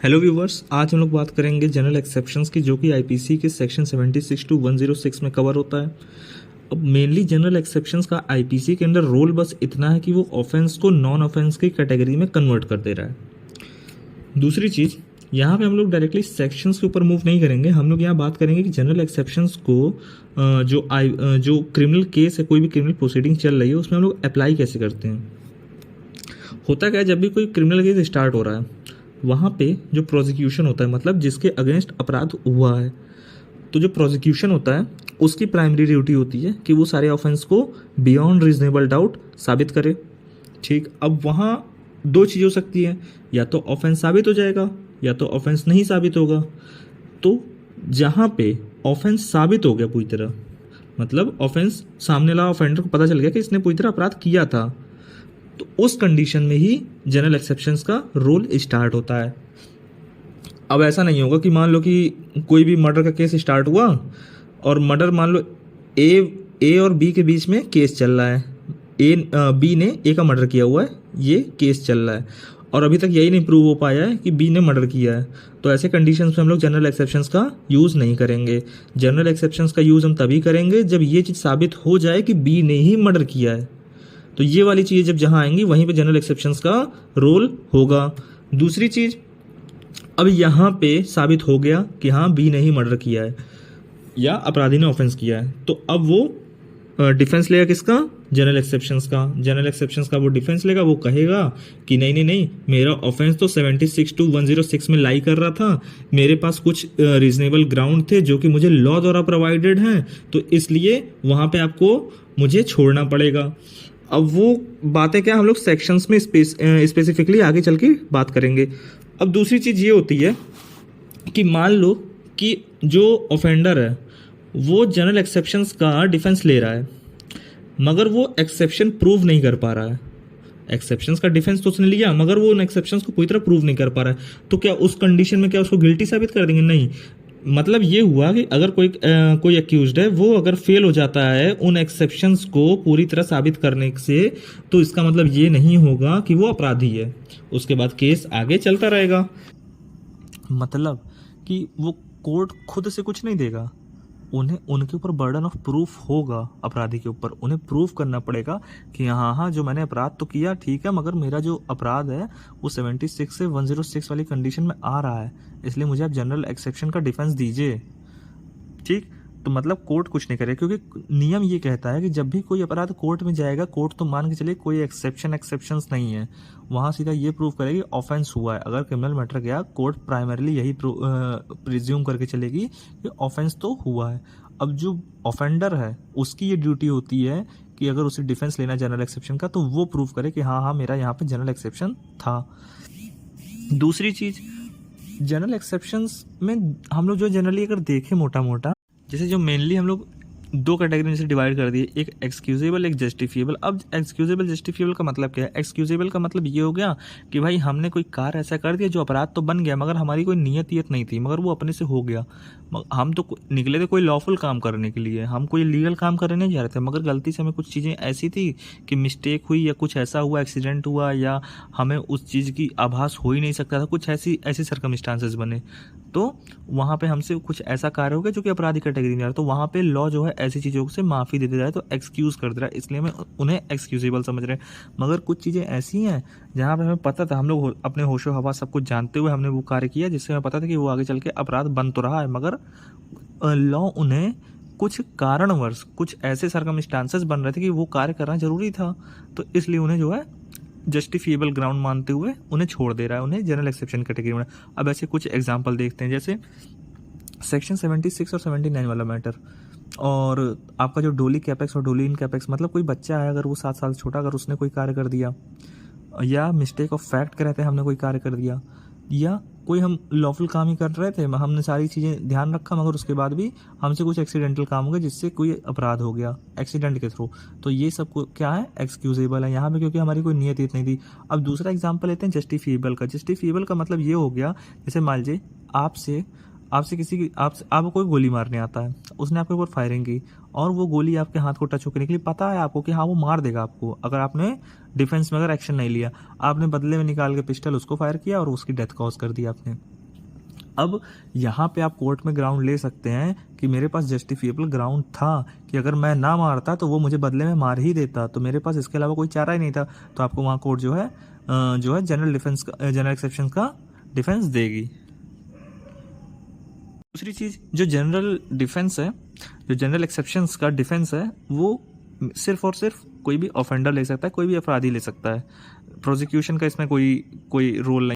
Hello viewers, आज हम लोग बात करेंगे जनरल एक्सेप्शंस की, जो कि आईपीसी के सेक्शन 76 टू 106 में कवर होता है। अब मेनली जनरल एक्सेप्शंस का आईपीसी के अंदर रोल बस इतना है कि वो ऑफेंस को नॉन ऑफेंस की कैटेगरी में कन्वर्ट कर दे रहा है। दूसरी चीज़, यहाँ पे हम लोग डायरेक्टली सेक्शंस के ऊपर मूव नहीं करेंगे। हम लोग यहाँ बात करेंगे कि जनरल एक्सेप्शंस को जो क्रिमिनल केस है, कोई भी क्रिमिनल प्रोसीडिंग चल रही है, उसमें हम लोग अप्लाई कैसे करते हैं। होता क्या है, जब भी कोई क्रिमिनल केस स्टार्ट हो रहा है, वहाँ पे जो प्रोसिक्यूशन होता है, मतलब जिसके अगेंस्ट अपराध हुआ है, तो जो प्रोसिक्यूशन होता है उसकी प्राइमरी ड्यूटी होती है कि वो सारे ऑफेंस को बियॉन्ड रीजनेबल डाउट साबित करे। ठीक, अब वहाँ दो चीज़ हो सकती है, या तो ऑफेंस साबित हो जाएगा या तो ऑफेंस नहीं साबित होगा। तो जहाँ पे ऑफेंस साबित हो गया पूरी तरह, मतलब ऑफेंस सामने वाला ऑफेंडर को पता चल गया कि इसने पूरी तरह अपराध किया था, तो उस कंडीशन में ही जनरल एक्सेप्शंस का रोल स्टार्ट होता है। अब ऐसा नहीं होगा कि मान लो कि कोई भी मर्डर का केस स्टार्ट हुआ और मर्डर मान लो ए और बी के बीच में केस चल रहा है, बी ने ए का मर्डर किया हुआ है, ये केस चल रहा है और अभी तक यही नहीं प्रूव हो पाया है कि बी ने मर्डर किया है। तो ऐसे कंडीशंस में हम लोग जनरल एक्सेप्शंस का यूज़ नहीं करेंगे। जनरल एक्सेप्शंस का यूज़ हम तभी करेंगे जब ये चीज़ साबित हो जाए कि बी ने ही मर्डर किया है। तो ये वाली चीज़ जब जहाँ आएंगी वहीं पे जनरल एक्सेप्शंस का रोल होगा। दूसरी चीज़, अब यहाँ पे साबित हो गया कि हाँ बी ने ही मर्डर किया है या अपराधी ने ऑफेंस किया है, तो अब वो डिफेंस लेगा किसका? जनरल एक्सेप्शंस का। जनरल एक्सेप्शंस का वो डिफेंस लेगा, वो कहेगा कि नहीं, मेरा ऑफेंस तो 76 टू 106 में लाई कर रहा था, मेरे पास कुछ रीजनेबल ग्राउंड थे जो कि मुझे लॉ द्वारा प्रोवाइडेड हैं, तो इसलिए वहाँ पे आपको मुझे छोड़ना पड़ेगा। अब वो बातें क्या हम लोग सेक्शंस में स्पेसिफिकली आगे चल के बात करेंगे। अब दूसरी चीज़ ये होती है कि मान लो कि जो ऑफेंडर है वो जनरल एक्सेप्शंस का डिफेंस ले रहा है, मगर वो एक्सेप्शन प्रूव नहीं कर पा रहा है। एक्सेप्शंस का डिफेंस तो उसने लिया, मगर वो उन एक्सेप्शंस को पूरी तरह प्रूव नहीं कर पा रहा है, तो क्या उस कंडीशन में क्या उसको गिल्टी साबित कर देंगे? नहीं। मतलब ये हुआ कि अगर कोई एक्यूज्ड है, वो अगर फेल हो जाता है उन एक्सेप्शंस को पूरी तरह साबित करने से, तो इसका मतलब ये नहीं होगा कि वो अपराधी है। उसके बाद केस आगे चलता रहेगा। मतलब कि वो कोर्ट खुद से कुछ नहीं देगा, उन्हें उनके ऊपर बर्डन ऑफ प्रूफ होगा। अपराधी के ऊपर उन्हें प्रूफ करना पड़ेगा कि हाँ, जो मैंने अपराध तो किया ठीक है, मगर मेरा जो अपराध है वो 76 से 106 वाली कंडीशन में आ रहा है, इसलिए मुझे आप जनरल एक्सेप्शन का डिफेंस दीजिए। ठीक, तो मतलब कोर्ट कुछ नहीं करे, क्योंकि नियम ये कहता है कि जब भी कोई अपराध कोर्ट में जाएगा, कोर्ट तो मान के चले कोई एक्सेप्शंस नहीं है, वहाँ सीधा ये प्रूव करेगी ऑफेंस हुआ है। अगर क्रिमिनल मैटर गया, कोर्ट प्राइमरीली यही प्रिज्यूम करके चलेगी कि ऑफेंस तो हुआ है। अब जो ऑफेंडर है उसकी ये ड्यूटी होती है कि अगर उसे डिफेंस लेना जनरल एक्सेप्शन का, तो वो प्रूव करे कि हाँ मेरा यहाँ पे जनरल एक्सेप्शन था। दूसरी चीज़, जनरल एक्सेप्शंस में हम लोग जो जनरली अगर देखें मोटा मोटा, जैसे जो मेनली हम लोग दो कैटेगरी में से डिवाइड कर दिए, एक एक्सक्यूजेबल, एक जस्टिफिएबल। अब एक्सक्यूजेबल जस्टिफिएबल का मतलब क्या है? एक्सक्यूजेबल का मतलब ये हो गया कि भाई हमने कोई कार्य ऐसा कर दिया जो अपराध तो बन गया, मगर हमारी कोई नियत नहीं थी, मगर वो अपने से हो गया। हम तो निकले थे कोई लॉफुल काम करने के लिए, हम कोई लीगल काम करने नहीं जा रहे थे, मगर गलती से हमें कुछ चीज़ें ऐसी थी कि मिस्टेक हुई या कुछ ऐसा हुआ, एक्सीडेंट हुआ, या हमें उस चीज़ की आभास हो ही नहीं सकता था, कुछ ऐसी सर्कमस्टांसेस बने, तो वहाँ पे हमसे कुछ ऐसा कार्य हो गया जो कि अपराधी कैटेगरी में आ रहा है, तो वहाँ पे लॉ जो है ऐसी चीज़ों से माफ़ी दे रहा है, तो एक्सक्यूज़ कर दे रहा है, इसलिए हमें उन्हें एक्सक्यूजेबल समझ रहे हैं। मगर कुछ चीज़ें ऐसी हैं जहाँ पे हमें पता था, हम लोग अपने होशो हवा सब कुछ जानते हुए हमने वो कार्य किया जिससे हमें पता था कि वो आगे चल के अपराध बन तो रहा है, मगर लॉ उन्हें कुछ कारणवश, कुछ ऐसे सर्कमस्टांसेस बन रहे थे कि वो कार्य करना जरूरी था, तो इसलिए उन्हें जो है जस्टिफिएबल ग्राउंड मानते हुए उन्हें छोड़ दे रहा है, उन्हें जनरल एक्सेप्शन कैटेगरी में। अब ऐसे कुछ एग्जांपल देखते हैं, जैसे सेक्शन 76 और 79 वाला मैटर, और आपका जो डोली कैपेक्स और डोली इन कैपेक्स, मतलब कोई बच्चा है अगर वो 7 साल छोटा, अगर उसने कोई कार्य कर दिया, या मिस्टेक ऑफ फैक्ट के रहते हैं हमने कोई कार्य कर दिया, या कोई हम लॉफुल काम ही कर रहे थे, हमने सारी चीज़ें ध्यान रखा, मगर उसके बाद भी हमसे कुछ एक्सीडेंटल काम हो गया जिससे कोई अपराध हो गया एक्सीडेंट के थ्रू, तो ये सब क्या है? एक्सक्यूजेबल है यहाँ पे, क्योंकि हमारी कोई नियत नहीं थी। अब दूसरा एग्जांपल लेते हैं जस्टिफिएबल का। जस्टिफिएबल का मतलब ये हो गया, जैसे मान लीजिए आपको कोई गोली मारने आता है, उसने आपके ऊपर फायरिंग की और वो गोली आपके हाथ को टच होकर निकली, पता है आपको कि हाँ वो मार देगा आपको, अगर आपने डिफेंस में अगर एक्शन नहीं लिया, आपने बदले में निकाल के पिस्टल उसको फायर किया और उसकी डेथ कॉज कर दी आपने। अब यहाँ पे आप कोर्ट में ग्राउंड ले सकते हैं कि मेरे पास जस्टिफिएबल ग्राउंड था कि अगर मैं ना मारता तो वो मुझे बदले में मार ही देता, तो मेरे पास इसके अलावा कोई चारा ही नहीं था, तो आपको वहाँ कोर्ट जो है जनरल एक्सेप्शन का डिफेंस देगी। दूसरी चीज़, जो जनरल डिफेंस है, जो जनरल एक्सेप्शंस का डिफेंस है, वो सिर्फ और सिर्फ कोई भी ऑफेंडर ले सकता है, कोई भी अपराधी ले सकता है। प्रोसिक्यूशन का इसमें कोई रोल नहीं।